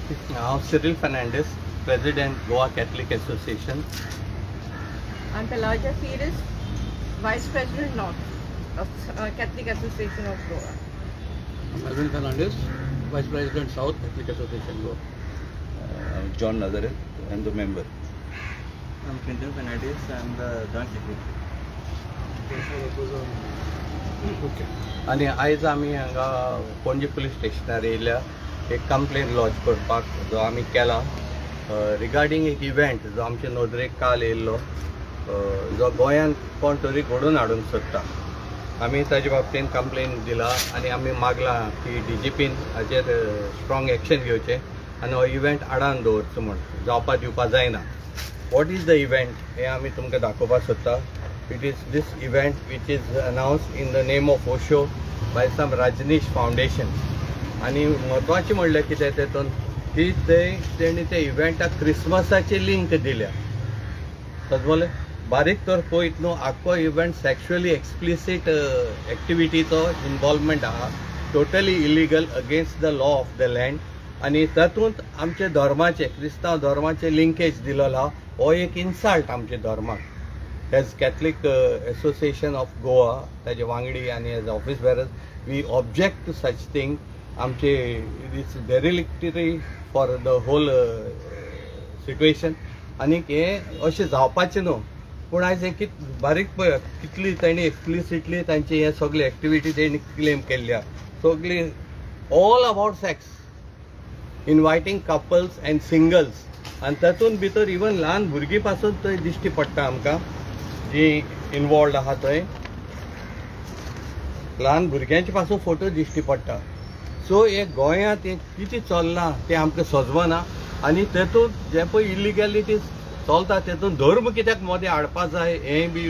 Cyril Fernandez, President, Goa Catholic Association. I'm Pelagia Firis, Vice President North of Catholic Association of Goa. I'm Alvin Fernandez, Vice President South Catholic Association Goa. I'm John Nazareth, I'm the member. I'm Quinton Fernandez, I'm the Joint Secretary. Okay. आणि आयज आमी हांगा Panaji police स्टेशनार येयल्या एक complain laws करपाक जो आमी केला रिगार्डिंग एक इव्हेंट जो आमचे नोंदरेक काल येयल्लो जो गोंयान कोण तरी घडोवन हाडूंक सोदता. आमी ताजे बाबतीन कंप्लेन दिला आनी आमी मागला की DGPन हाचेर स्ट्रॉंग एक्शन घेवचें आनी हो इव्हेंट आडावन दवरचो म्हूण जावपा दिवपा जायना. वॉट इज द इव्हेंट हे आमी तुमकां दाखोवपाक सोदता. It is this event which is announced in the name of Osho by some Rajneesh Foundation. आणि महत्वाचे म्हणल्यार कितें तेतून की तेणी ते इव्हेंटाक क्रिसमसाची लिंक दिल्या. समजले बारीक तर पळयत न्हू आख्खो इव्हेंट सेक्शुअली एक्सप्लिसीट एक्टिविटीचो इन्वॉल्वमेंट आहा, totally illegal against the law of the land. आणि तातूंत आमचे धर्माचे क्रिस्तांव धर्माचे लिंकेज दिलेलो आहा. हो एक इन्सल्ट आमच्या धर्माक. As Catholic Association of Goa, ताजे वांगडी आणि as office bearers we object to such thing. आमचे it's derogatory for the whole situation. आनी हे अशें जावपाचें न्हू. पूण आयज हे बारीक पळय कितली तांणी एक्सप्लिसिटली तांची हे सगळी एक्टिविटी तेणी क्लेम केल्ल्या सगळी all about sex, inviting couples and singles. आनी तातूंत भितर इवन ल्हान भुरगीं पासून थंय दिश्टी पडटा आमकां जी इनवॉल्ड आहा थंय. ल्हान भुरग्यांचे पासून फोटो दिश्टी पडटा. सो हे गोंयांत कितें चल्लां तें आमकां सजवना. आनी तेतूंत जे पळय इलिगॅलिटीज चलता तेतूंत धर्म कित्याक मदें हाडपा जाय हेंय बी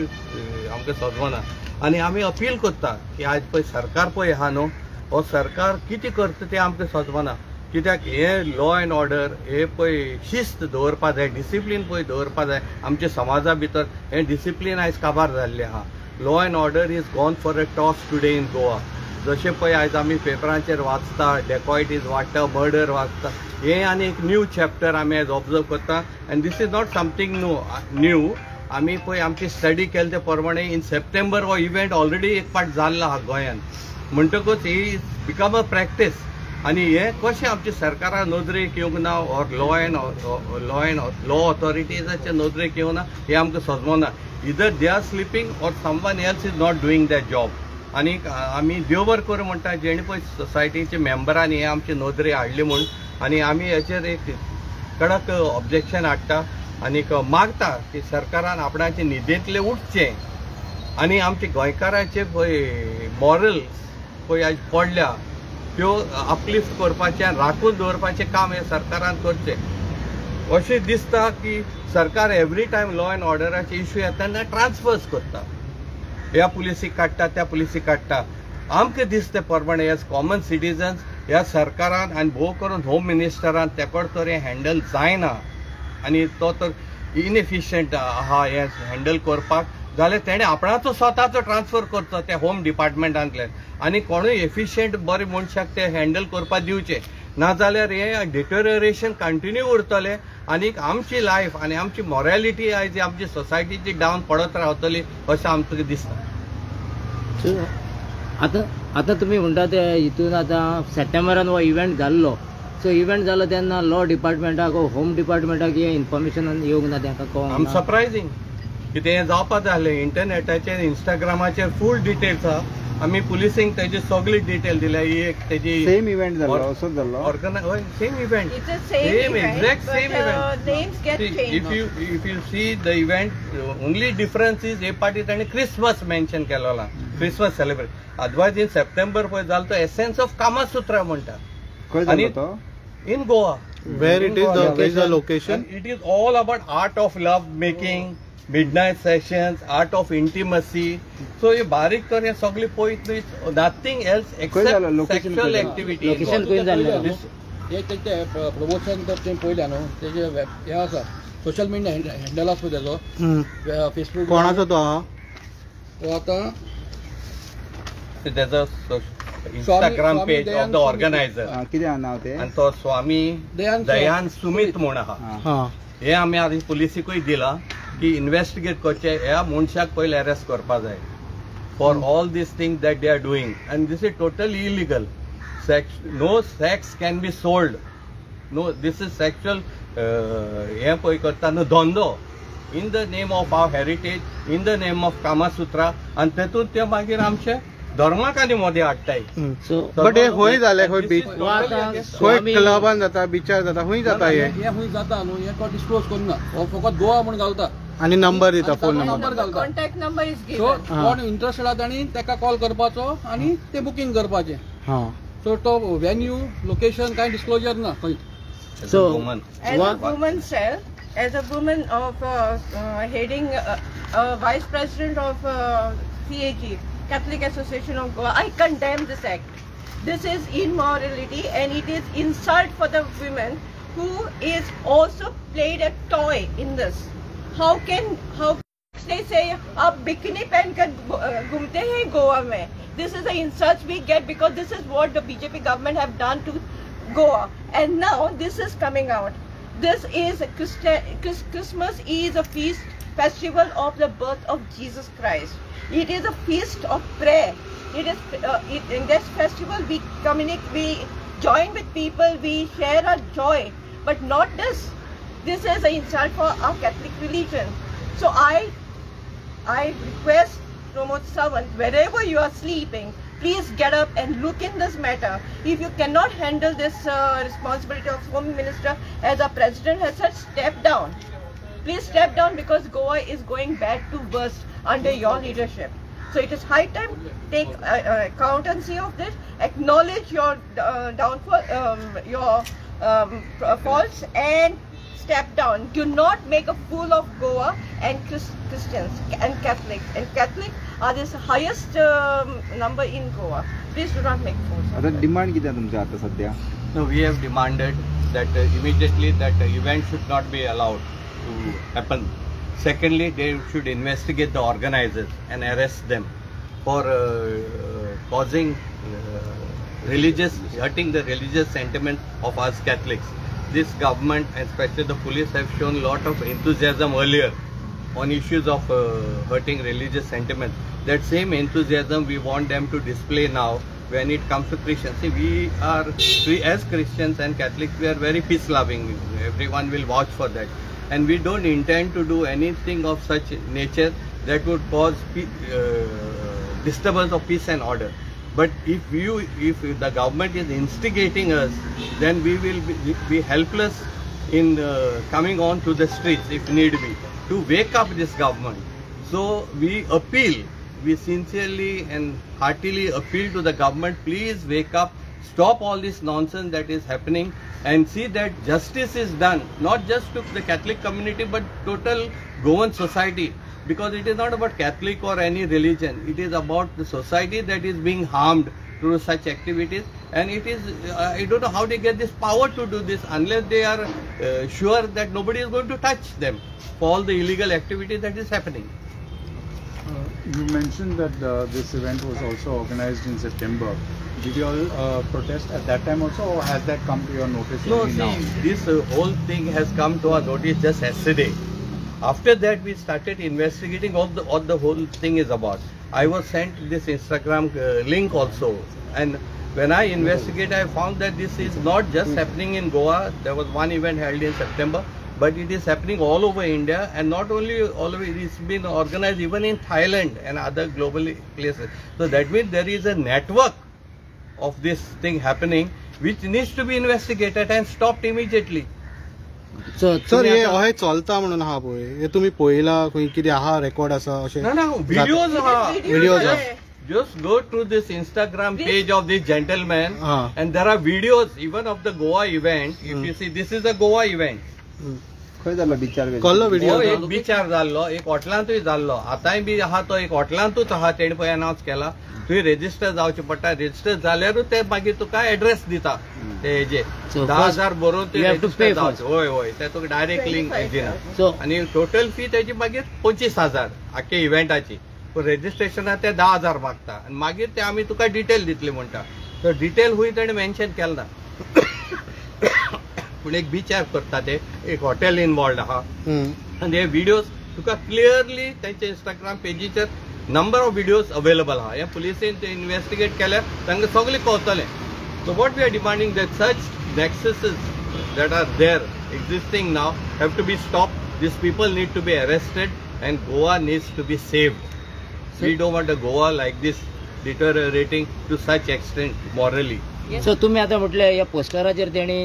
आमकां सजवना. आनी आमी अपील करता की आज पळय सरकार पळय आहा न्हू, हो सरकार कितें करता तें आमकां सजवना. कित्याक हे लॉ अँड ऑर्डर हे पळय शिस्त दवरपा जाय, डिसिप्लीन पळय दवरपा जाय. आमच्या समाजा भितर हे डिसिप्लीन आयज काबार जाल्लें आहा. Law and order is gone for a toss today in Goa. जशें पळय आयज आमी पेपरांचेर वाचता डेकॉयटीज वाडटा, मर्डर वाचता. हे आनी एक न्यू चॅप्टर आमी आयज ऑब्जर्व करता. And this is not something new. आमी पळय आमची स्टडी केले ते प्रमाणे इन सप्टेंबर हो इव्हेंट ऑलरेडी एक पाट जाल्लो आहा गोंयांत. म्हणटकूच ही बिकम अ प्रॅक्टीस. आनी हे कशें आमच्या सरकारान नोदरेक येवंक ना ऑर लॉ ऑथॉरिटीजाचे नोदरेक येवंक ना हे आमकां सजमना. Either they are sleeping or someone else is not doing that job. आनी आमी देव बरें करूं म्हणटा जेणे पळय सोसायटीचे मेंबरांनी हे आमचे नोदरे हाडले म्हूण. आनी आमी हेचेर एक कडक ऑब्जेक्शन हाडटा आनीक मागता की सरकारान आपणाचे न्हिदेंतले उठचें आनी आमचे गोंयकारांचे पळय मॉरल्स पळय आयज पडल्या त्यो अपलिफ्ट करपाचें आनी राखून दवरपाचें काम हे सरकारान करचें. अशें दिसता की सरकार एवरी टायम लॉ अँड ऑर्डराचे इश्यू येता तेन्ना ट्रान्सफर्स करता. ह्या पुलिसीक काडटा त्या पुलिसीक काडटा. आमकां दिसता प्रमाणे एज कॉमन सिटीजन्स ह्या सरकारान आनी भोव करून होम मिनिस्टरान तेकोड तर हें हँडल जायना आनी तो तर इनएफिशियंट आहा हें हँडल करपाक. जाल्यार तेणें आपणाचो स्वताचो ट्रान्सफर करचो त्या होम डिपार्टमेंटांतल्यान आनी कोणूय एफिशियंट बरे मनशाक ते हँडल करपाक दिवचे. नाजाल्यार हें डिटोरिएशन कंटिन्यू उरतलें आनीक आमची लायफ आनी आमची मॉरॅलिटी आयज आमची सोसायटीची डावन पडत रावतली अशें आमकां दिसता. आतां तुमी म्हणटा ते हितून आतां सप्टेंबरान हो इव्हेंट जाल्लो. सो इव्हेंट जालो तेन्ना लॉ डिपार्टमेंटाक होम डिपार्टमेंटाक हे इन्फॉर्मेशन येवंक ना तांकां कळोंक ना. सरप्रायझींग कितें हें जावपाक जालें. इंटरनेटाचेर इंस्टाग्रामाचेर फूल डिटेल्स आहा. आमी पुलिसींक तेजी सगळी डिटेल दिल्या. ही एक तेजी सेम इव्हेंट जाल्लो असोच जाल्लो हय same event same exact same event. If you see the event only difference is हे पाटी ताणें क्रिसमस मेन्शन केलेलो Christmas celebrate. Otherwise in September पळय जालो तो एसेन्स ऑफ कामासूत्रा म्हणटा आनी इन Goa. Where it is the location? It is all about art of love making, midnight sessions, art of intimacy. So ये बारीक तर हे सगळी पळयत न्हय, nothing else except sexual activity. Location खंय जाल्लें? एक ते प्रमोशन करचें पयल्या न्हू तेजे हे आसा सोशल मिडिया हँडल आसा तेजो फेसबुक. कोणाचो तो आहा? तो आतां तेजो Instagram Swami page of Dayan the Sumit. organizer. कितें नाव ते आणि तो स्वामी दयान सुमित म्हूण आहा. हां हे आमी आधी पुलिसीकूय दिला की इन्व्हेस्टिगेट करचे ह्या मनशाक पयले अरेस्ट करपा जाय for all these thing that they are doing and this is totally illegal. No sex can be sold. No this is sexual हे पळय करता न्हू धंदो in the name of our heritage, in the name of Kamasutra, आणि तेतून ते मागीर आमचे धर्माक आनी मोदी हाडटाय. सो बट हे खंय जालें खंय बीच हो आतां खंय स्वामी क्लबान जाता बिचार जाता खंय जाता हे हे हुंय जाता न्हू हे तो डिस्क्लोज करना हो फकत गोवा म्हणून घालता आणि नंबर दिता फोन आणि नंबर घालता. Contact number is so given. कोण इंटरेस्टेड आहा तांणी ताका कॉल करपाचो आणि ते बुकींग करपाचें. हां सो तो व्हेन्यू लोकेशन कांय डिस्क्लोजर ना खंय. So, woman. As a woman self, as a woman of heading vice president of CAG, Catholic Association of Goa, I condemn this act. This is immorality and it is insult for the women who is also played a toy in this. How they say आप bikini पहन कर घूमते हैं गोवा में. This is the insult we get because this is what the BJP government have done to Goa, and now this is coming out. This is Christmas is a feast festival of the birth of Jesus Christ. It is a feast of prayer. It is in this festival we communicate, we join with people, we share our joy, but not this. This is an insult for our Catholic religion. So I request Pramod Sawant, wherever you are sleeping, please get up and look in this matter. If you cannot handle this responsibility of Home Minister as a president has said, step down. Please step down because Goa is going bad to worse under your leadership. So it is high time take accountancy of this, acknowledge your downfall, your faults, and step down. Do not make a fool of Goa and Christians and Catholics. And Catholics are this highest number in Goa. Please do not make fools. आता demand कितें तुमच्या आता सध्या? No, we have demanded that immediately that event should not be allowed to happen. Secondly, they should investigate the organizers and arrest them for causing hurting the religious sentiment of us Catholics. This government, and especially the police, have shown a lot of enthusiasm earlier on issues of hurting religious sentiment. That same enthusiasm we want them to display now when it comes to Christians. See, we as Christians and Catholics, we are very peace-loving. Everyone will vouch for that. And we don't intend to do anything of such nature that would cause disturbance of peace and order. But if the government is instigating us, then we will be helpless in coming on to the streets if need be, to wake up this government. So we sincerely and heartily appeal to the government, please wake up, stop all this nonsense that is happening, and see that justice is done, not just to the Catholic community but total Goan society. Because it is not about Catholic or any religion, it is about the society that is being harmed through such activities. And it is, I don't know how they get this power to do this unless they are sure that nobody is going to touch them for all the illegal activity that is happening. You mentioned that this event was also organized in September. Did you all protest at that time also, or has that come to your notice No, only see, now? this whole thing has come to our notice just yesterday. After that, we started investigating what the whole thing is about. I was sent this Instagram link also, and when I investigate, I found that this is not just happening in Goa. There was one event held in September, but it is happening all over India, and not only all over, it's been organized even in Thailand and other global places. So that means there is a network of this thing happening, which needs to be investigated and stopped immediately. So, sir हे अहे चलता म्हणून आहा पळय हे तुम्ही पळयला खंय कितें आहा रेकॉर्ड आसा अशें No, videos are. Videos are. Just go to this Instagram page of this gentleman, Ah. and there are videos even of the Goa event. If you see, this is a Goa event. खंय जालो बिचार कल्लो हो video एक बिचार जाल्लो, एक हॉटलांतूय जाल्लो, आतांय बी आहा तो एक हॉटलांतूच आहा, तेणे पळय अनाउन्स केला. थंय रेजिस्टर जावचें पडटा, रेजिस्टर जाल्यारूच ते मागीर तुका एड्रेस दिता ते हेजे So 10,000 बरोवन you have to register pay first. जावचें. होय ते तुका डायरेक्ट लिंक दिना. So आणि टोटल फी त्याची मागीर 25,000 आख्या इव्हेंटाची. रेजिस्ट्रेशनाक ते 10,000 मागता आनी मागीर ते आमी तुका डिटेल दितले म्हणटा. तर डिटेल हुंय ताणें मेन्शन केलें ना. पूण एक बिचार करता ते एक हॉटेल इनवॉल्ड आहा आनी हे व्हिडिओज तुका क्लियरली त्यांच्या इंस्टाग्राम पेजीचेर नंबर ऑफ व्हिडिओज अवेलेबल आहा. हे पुलिसेन ते इन्व्हेस्टिगेट केल्यार तांकां सगळें कळटलें. So what we are demanding that such nexuses that are there existing now have to be stopped. These people need to be arrested and Goa needs to be saved. We don't want a Goa like this deteriorating to such extent morally. सो तुम्ही आता म्हटले या पोस्टराचेर तेणी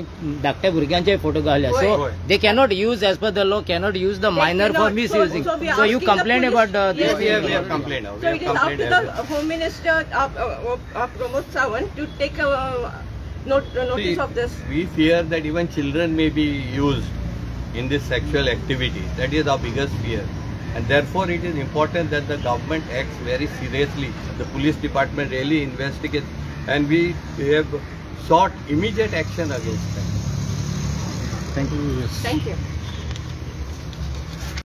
धाकट्या भुरग्यांचे photo घाले. So they cannot use as per the law cannot use the minor for misusing. So you complaint about Yes, we have complained. So it is up to the Home Minister Pramod Sawant to take notice of this. We fear that even children may be used in this sexual activity. That is our biggest fear. And therefore it is important that the government acts very seriously. The police department really investigates and we have sought immediate action against them. Thank you. Thank you.